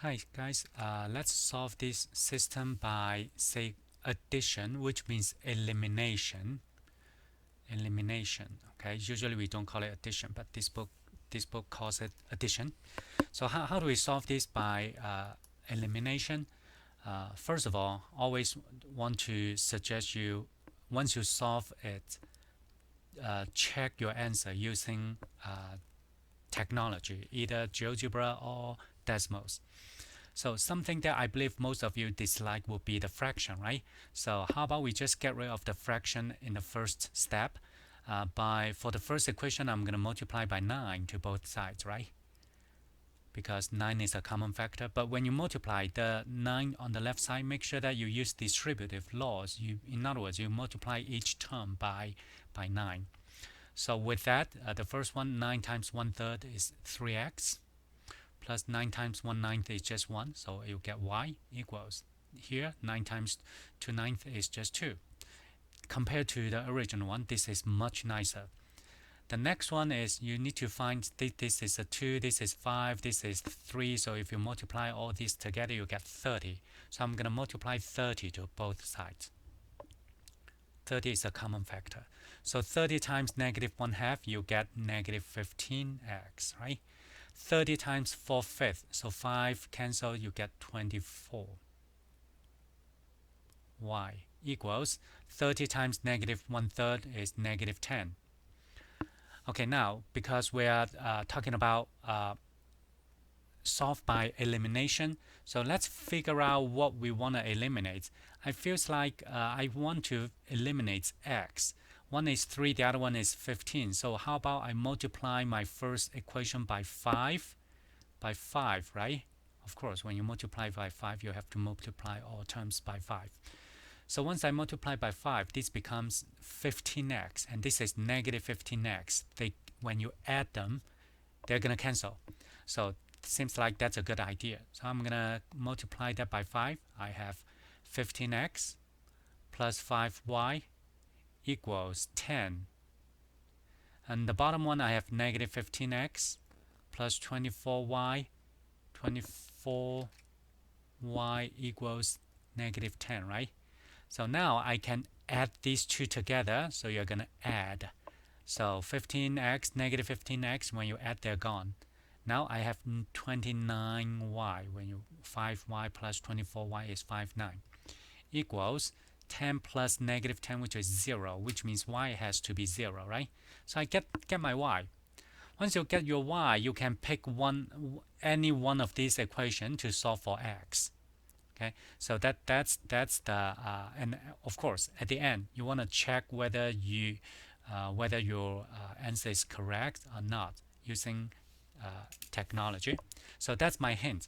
Hi guys, let's solve this system by say addition, which means elimination. Elimination. Okay, usually we don't call it addition, but this book calls it addition. So how do we solve this by elimination? First of all, always want to suggest you once you solve it, check your answer using technology, either GeoGebra or Desmos. So something that I believe most of you dislike would be the fraction, right? So how about we just get rid of the fraction in the first step? For the first equation, I'm going to multiply by 9 to both sides, right? Because 9 is a common factor. But when you multiply the 9 on the left side, make sure that you use distributive laws. In other words, you multiply each term by 9. So with that, the first one, 9 times 1/3 is 3x. Plus 9 times 1/9 is just 1, so you get y equals, here 9 times 2/9 is just 2. Compared to the original one, this is much nicer. The next one is you need to find this is a 2, this is 5, this is 3, so if you multiply all these together you get 30. So I'm going to multiply 30 to both sides. 30 is a common factor. So 30 times -1/2 you get -15x, right? 30 times 4/5, so 5 cancel, you get 24. Y equals 30 times -1/3 is -10. Okay, now because we are talking about solve by elimination, so let's figure out what we want to eliminate. I feels like I want to eliminate x. One is 3, the other one is 15. So how about I multiply my first equation by 5, right? Of course, when you multiply by 5, you have to multiply all terms by 5. So once I multiply by 5, this becomes 15x, and this is -15x. When you add them, they're going to cancel. So it seems like that's a good idea. So I'm going to multiply that by 5. I have 15x plus 5y equals 10. And the bottom one, I have -15x plus 24y. 24y equals -10, right? So now I can add these two together. So you're going to add. So 15x, -15x, when you add, they're gone. Now I have 29y. 5y plus 24y is 59 equals 10 plus -10, which is 0, which means y has to be 0, right? So I get my y. Once you get your y, you can pick any one of these equations to solve for x. Okay, so that's the and of course at the end you want to check whether your answer is correct or not using technology. So that's my hint.